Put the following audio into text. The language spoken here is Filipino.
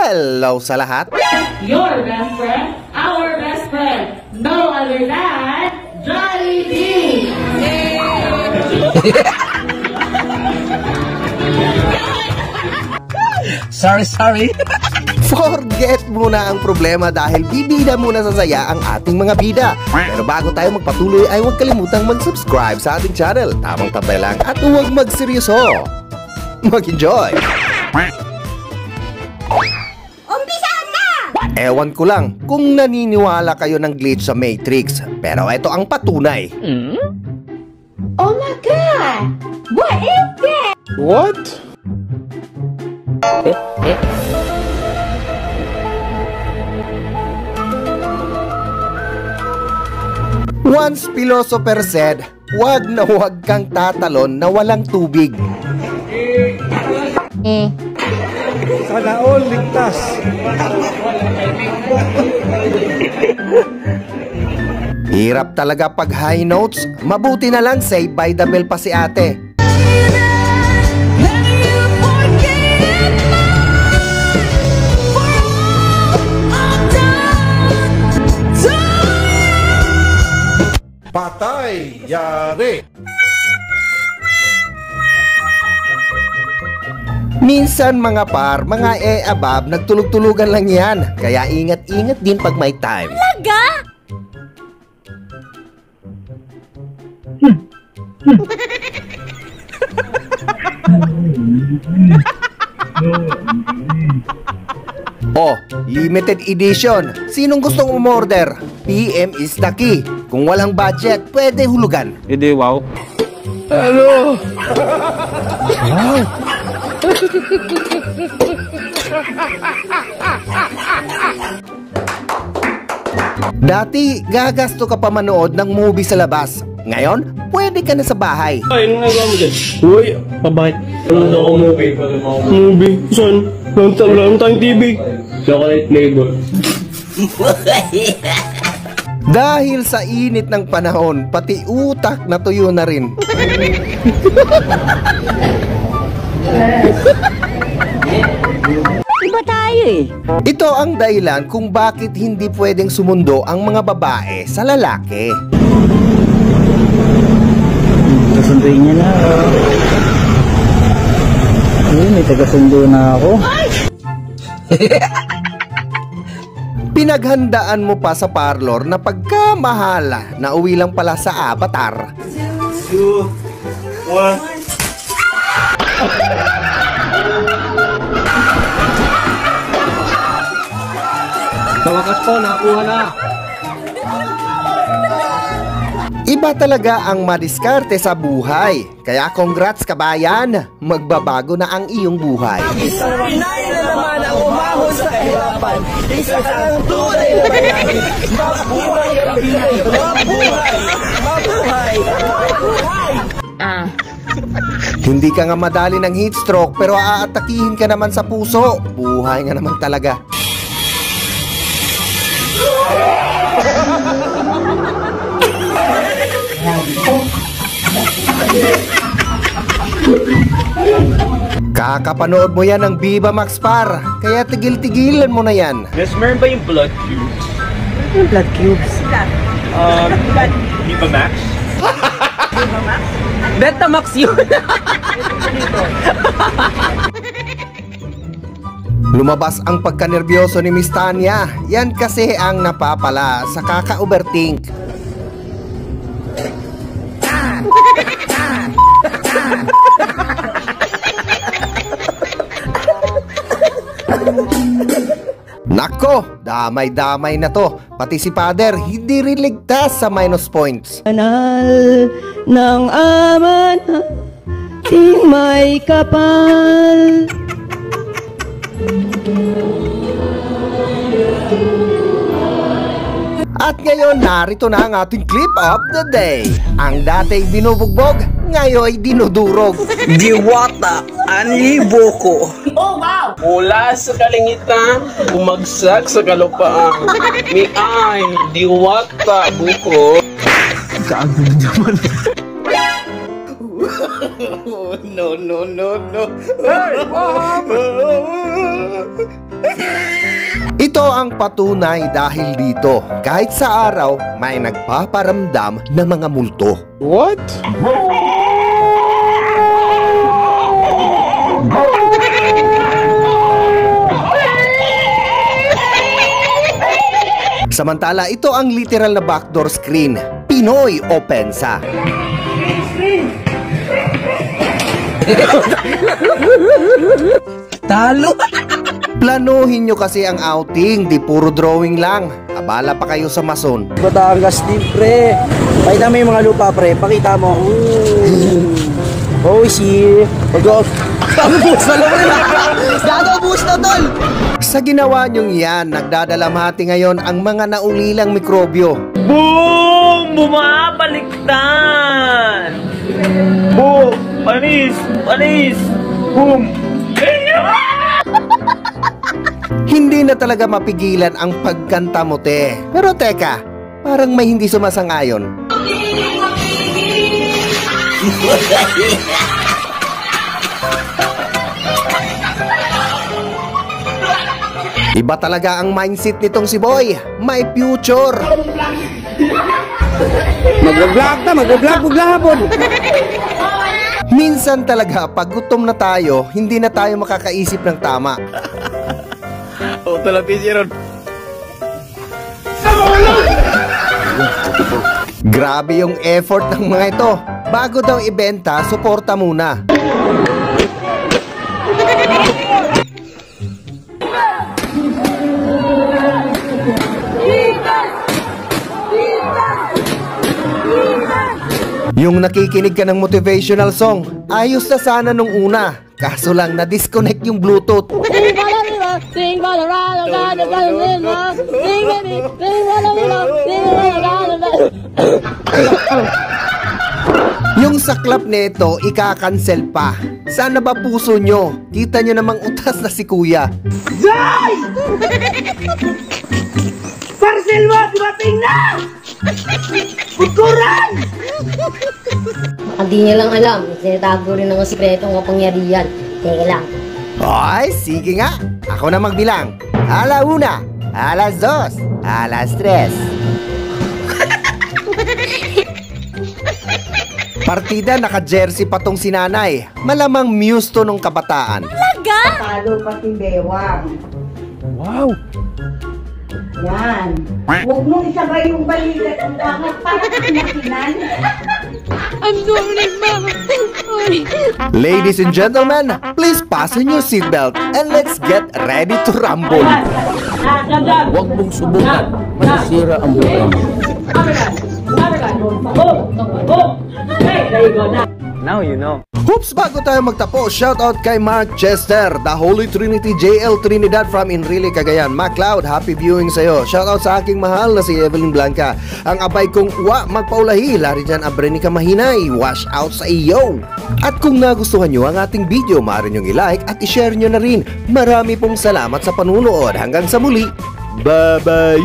Hello sa lahat! Your best friend, our best friend, no other than Jollibee! Sorry. Forget muna ang problema dahil bibida muna sa saya ang ating mga bida. Pero bago tayo magpatuloy ay huwag kalimutang mag-subscribe sa ating channel. Tamang tabay lang at huwag magseryoso. Mag-enjoy! Umpisahan na! Ewan ko lang kung naniniwala kayo ng glitch sa Matrix. Pero ito ang patunay. Oh my God! What is that? What? Once philosopher said, huwag na huwag kang tatalon na walang tubig. Sana all ligtas. Hirap talaga pag high notes. Mabuti na lang Saved by the Bell pa si ate. Patay! Yari! Minsan mga par, mga abab, nagtulog-tulugan lang yan. Kaya ingat-ingat din pag may time. Talaga? Oh, limited edition. Sinong gustong umorder? PM is the key. Kung walang budget, pwede hulugan. Hindi, wow. Hello! Wow! Dati, gagasto ka pa manood ng movie sa labas. Ngayon, pwede ka na sa bahay. Ay, ano nagawa mo dyan? Uy, pabait. Ano na ako movie? Movie? Saan? Lang tayong TV. Chocolate flavor. Dahil sa init ng panahon, pati utak natuyo na rin. Iba tayo eh. Ito ang dahilan kung bakit hindi pwedeng sumundo ang mga babae sa lalaki. Kasunduin niya na. May tagasundo na ako. Pinaghandaan mo pa sa parlor na pagkamahala na uwi lang pala sa Avatar. 2, 1. Sa wakas po, nakuha na. Iba talaga ang madiskarte sa buhay. Kaya congrats kabayan, magbabago na ang iyong buhay. Isang Pinay na naman ang umahon sa kahirapan. Isa ang tunay na bayani. Mabuhay ang Pinay! Mabuhay! Mabuhay! Mabuhay! Hindi ka nga madali ng heat stroke pero aatakihin ka naman sa puso. Buhay nga naman talaga. Kakapanood mo yan ng Viva Max Par. Kaya tigil-tigilan mo na yan. Yes, meron ba yung blood cubes? Yung blood cubes. Viva Max? Betamax yun. Lumabas ang pagkanerbiyoso ni Miss Tanya. Yan kasi ang napapala sa kaka-overthink. Nako, damay-damay na to. Pati si Father, hindi rin ligtas sa minus points. Kanal ng ama na ting may kapal. At ngayon, narito na ang ating clip of the day. Ang dating binubugbog, ngayon ay dinudurog. Diwata ang libo ko. Mula sa kalingitan, bumagsak sa kalupaan. May ay, diwata, buko. Gago naman. No, no, no, no. Ito ang patunay dahil dito, kahit sa araw, may nagpaparamdam ng mga multo. What? Samantala, ito ang literal na backdoor screen, Pinoy Opensa. Talo! Planuhin nyo kasi ang outing, di puro drawing lang. Abala pa kayo sa mason. Batangas din, pre. Pakita mo yung mga lupa, pre. Pakita mo. Oh, si... Pag-off. Pag-boost na lang rin. Gagaboost na, tol. Sa ginawa nyong yan, nagdadalamhati ngayon ang mga naulilang mikrobyo. Boom! Bumabaliktad! Boom! Panis! Panis! Boom! Hindi na talaga mapigilan ang pagkanta mo, te. Pero teka, parang may hindi sumasang-ayon. Iba talaga ang mindset nitong si Boy. May future. Mag-vlog na, mag-vlog maghapon. Minsan talaga, pag gutom na tayo, hindi na tayo makakaisip ng tama. Grabe yung effort ng mga ito. Bago daw ibenta, suporta muna. Yung nakikinig ka ng motivational song, ayos na sana nung una. Kaso lang na-disconnect yung Bluetooth. Yung saklap nito, ika-cancel pa. Sana ba puso nyo? Kita nyo namang utas na si kuya. Parcel mo, dumating na! Bukuran! Hindi niya lang alam, sinatago rin ng sikretong kapangyarihan. Teka lang. Ay, sige nga. Ako na magbilang. Ala una, alas dos, alas tres. Partida, naka-jersey pa tong sinanay. Malamang muse to nung kabataan. Talo pa si Bewang. Wow! Yan. Huwag mong isabay yung balita kung bakit para makinan. Ladies and gentlemen, please fasten your seatbelt and let's get ready to rumble. Huwag mong subukan. Masisira ang buhay mo. Now you know. Hoops, bago tayo magtapos, shoutout kay Mark Chester, The Holy Trinity JL Trinidad from Enrile, Cagayan. MacLeod, happy viewing sa'yo. Shoutout sa aking mahal na si Evelyn Blanca. Ang abay kong magpaulahi, lari dyan Abrenica Mahinay, wash out sa iyo. At kung nagustuhan nyo ang ating video, maaari nyong i-like at i-share nyo na rin. Marami pong salamat sa panunood. Hanggang sa muli, bye-bye!